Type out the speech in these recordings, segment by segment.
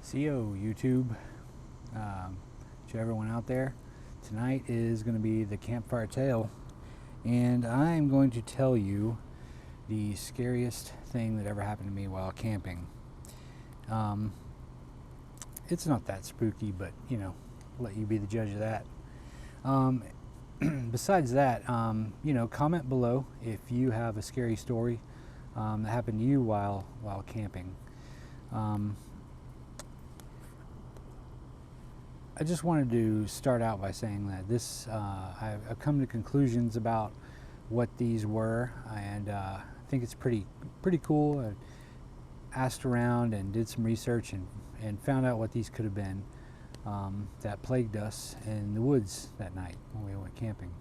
CO YouTube, to everyone out there. Tonight is going to be the campfire tale, and I'm going to tell you the scariest thing that ever happened to me while camping. It's not that spooky, but let you be the judge of that. Besides that, comment below if you have a scary story that happened to you while camping. I just wanted to start out by saying that I've come to conclusions about what these were, and I think it's pretty cool. I asked around and did some research and found out what these could have been that plagued us in the woods that night when we went camping.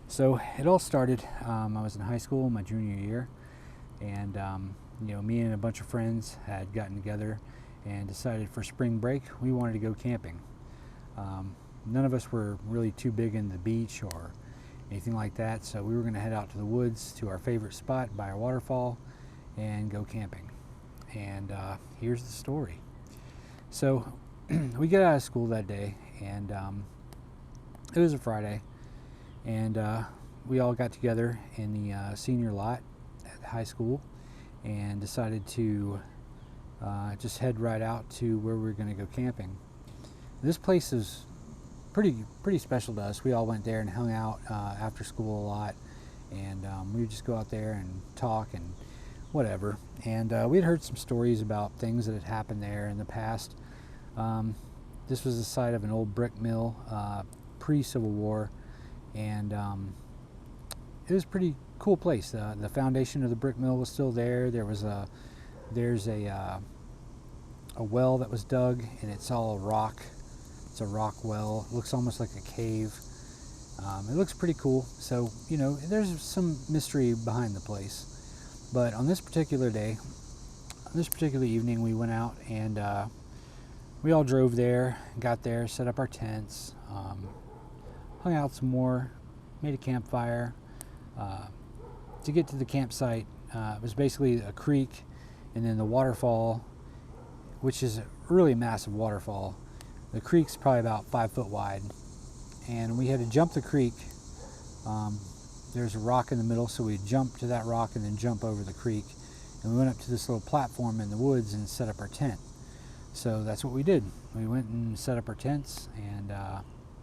So it all started, I was in high school, my junior year, and me and a bunch of friends had gotten together and decided for spring break we wanted to go camping. None of us were really too big in the beach or anything like that, so we were going to head out to the woods to our favorite spot by a waterfall and go camping. And here's the story. So we get out of school that day, and it was a Friday, and we all got together in the senior lot at the high school and decided to just head right out to where we were going to go camping. This place is pretty special to us. We all went there and hung out after school a lot, and we would just go out there and talk and whatever. And we had heard some stories about things that had happened there in the past. This was the site of an old brick mill pre-Civil War, and it was a pretty cool place. The foundation of the brick mill was still there. There's a well that was dug, and it's all rock. It's a rock well. It looks almost like a cave. It looks pretty cool. So there's some mystery behind the place. But on this particular day, on this particular evening, we went out and we all drove there, got there, set up our tents, hung out some more, made a campfire. To get to the campsite, it was basically a creek and then the waterfall, which is a really massive waterfall. The creek's probably about 5 foot wide, and we had to jump the creek. There's a rock in the middle, so we jumped to that rock and then jump over the creek, and we went up to this little platform in the woods and set up our tent. So that's what we did. We went and set up our tents, and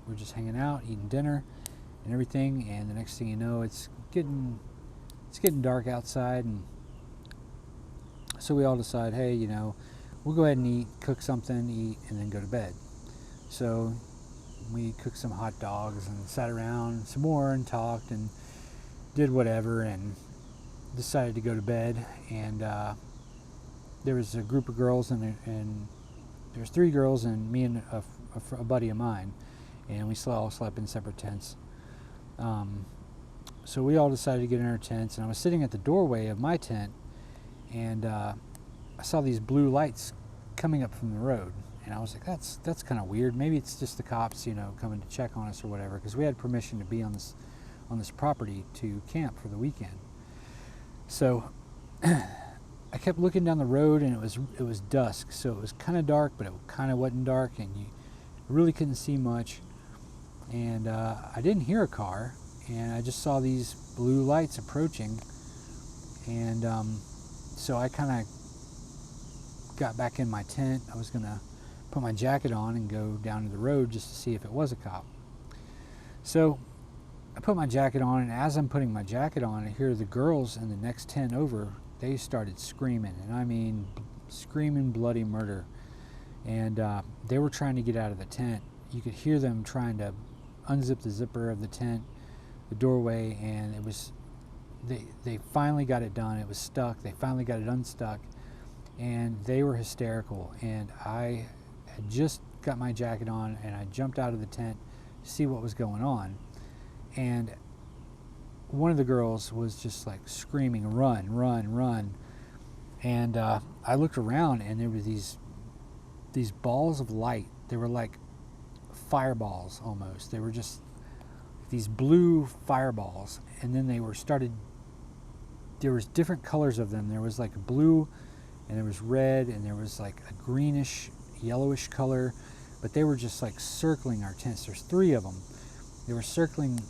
we're just hanging out, eating dinner and everything, and the next thing you know, it's getting dark outside, and so we all decide, hey, we'll go ahead and eat, cook something, eat, and then go to bed. So we cooked some hot dogs and sat around some more and talked and did whatever and decided to go to bed. And there was a group of girls, and there's 3 girls and me and a buddy of mine, and we all slept in separate tents. So we all decided to get in our tents, and I was sitting at the doorway of my tent, and I saw these blue lights coming up from the road, and I was like, that's kind of weird. Maybe it's just the cops, coming to check on us or whatever, because we had permission to be on this property to camp for the weekend. So I kept looking down the road, and it was dusk, so it was kind of dark, but it kind of wasn't dark, and you really couldn't see much. And I didn't hear a car, and I just saw these blue lights approaching, and so I kind of got back in my tent. I was going to put my jacket on and go down to the road just to see if it was a cop. So I put my jacket on, and as I'm putting my jacket on, I hear the girls in the next tent over, they started screaming, and I mean screaming bloody murder. And they were trying to get out of the tent. You could hear them trying to unzip the zipper of the tent, the doorway, and it was, they finally got it done. It was stuck. They finally got it unstuck, and they were hysterical. And I had just got my jacket on, and I jumped out of the tent to see what was going on. And one of the girls was just like screaming, "Run, run, run!" And I looked around, and there were these balls of light. They were like fireballs almost. They were just these blue fireballs, and then there was different colors of them. There was like blue and there was red, and there was like a greenish, yellowish color, but they were just like circling our tents. There's 3 of them. They were circling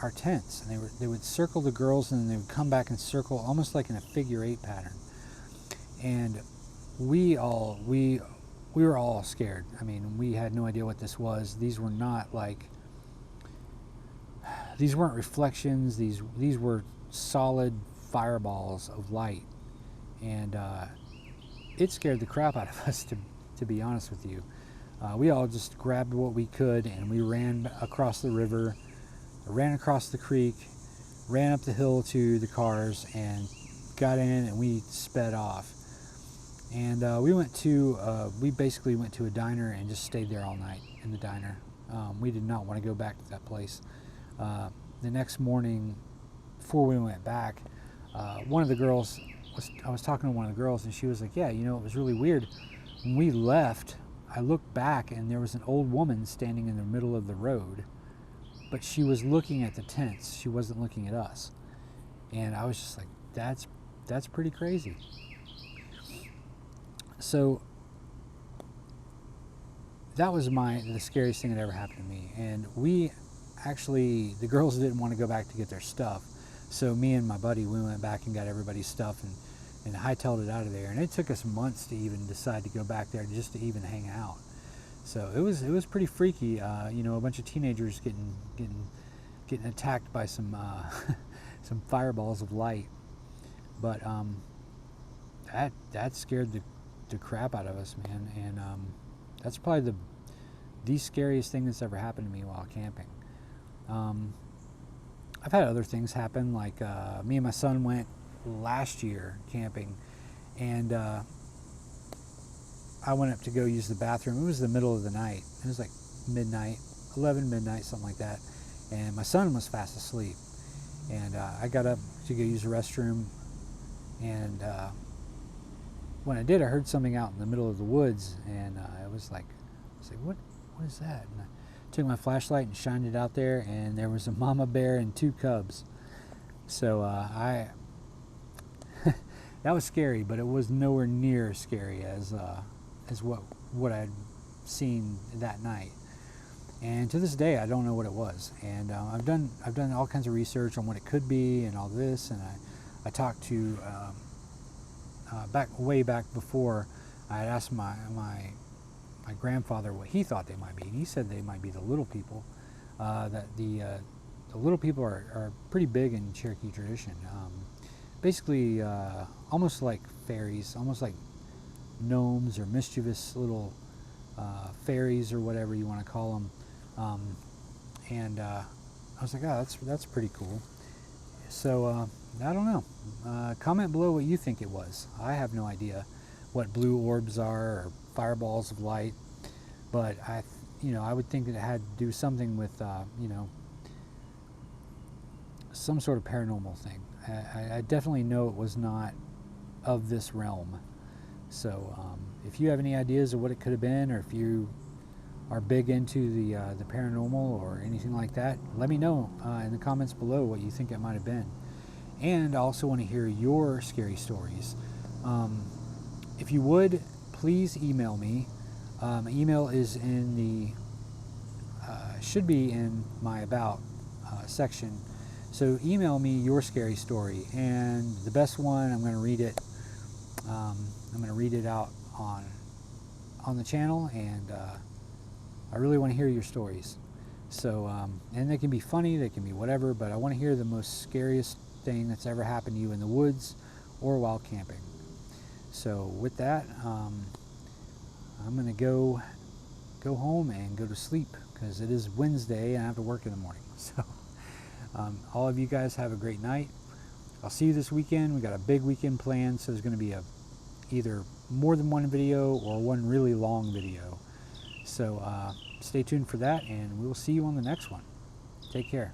our tents, and they would circle the girls, and then they would come back and circle almost like in a figure 8 pattern. And we were all scared. I mean, we had no idea what this was. These were not like, these weren't reflections. These were solid fireballs of light, and it scared the crap out of us, to be honest with you. We all just grabbed what we could, and we ran across the river, ran across the creek, ran up the hill to the cars, and got in, and we sped off. And we basically went to a diner and just stayed there all night in the diner. We did not want to go back to that place. The next morning, before we went back, one of the girls, I was talking to one of the girls, and she was like, yeah, you know, it was really weird. When we left, I looked back, and there was an old woman standing in the middle of the road, but she was looking at the tents. She wasn't looking at us. And I was just like, that's pretty crazy. So that was the scariest thing that ever happened to me. And the girls didn't want to go back to get their stuff. So me and my buddy, we went back and got everybody's stuff and hightailed it out of there. And it took us months to even decide to go back there just to even hang out. So it was pretty freaky. You know, a bunch of teenagers getting attacked by some some fireballs of light. But that scared the crap out of us, man. And that's probably the scariest thing that's ever happened to me while camping. I've had other things happen, like me and my son went last year camping, and I went up to go use the bathroom. It was the middle of the night. It was like midnight, 11 midnight, something like that. And my son was fast asleep. And I got up to go use the restroom, and when I did, I heard something out in the middle of the woods, and I was like, what is that? And I took my flashlight and shined it out there, and there was a mama bear and 2 cubs. So that was scary, but it was nowhere near as scary as what I'd seen that night. And to this day, I don't know what it was. And I've done all kinds of research on what it could be and all this, and I talked to way back before, I had asked my grandfather what he thought they might be, and he said they might be the little people. That the little people are pretty big in Cherokee tradition. Basically, almost like fairies, almost like gnomes or mischievous little fairies or whatever you want to call them. And I was like, oh, that's pretty cool. So I don't know. Comment below what you think it was. I have no idea what blue orbs are or fireballs of light, but I would think that it had to do something with some sort of paranormal thing. I definitely know it was not of this realm. So if you have any ideas of what it could have been, or if you are big into the paranormal or anything like that, let me know in the comments below what you think it might have been. And I also want to hear your scary stories. If you would, please email me. My email is in the should be in my about section. So email me your scary story, and the best one, I'm going to read it. I'm going to read it out on the channel, and I really want to hear your stories. So, and they can be funny, they can be whatever, but I want to hear the most scariest thing that's ever happened to you in the woods or while camping. So with that, I'm going to go home and go to sleep, because it is Wednesday and I have to work in the morning. So all of you guys have a great night. I'll see you this weekend. We got a big weekend planned, so there's going to be either more than one video or one really long video. So stay tuned for that, and we'll see you on the next one. Take care.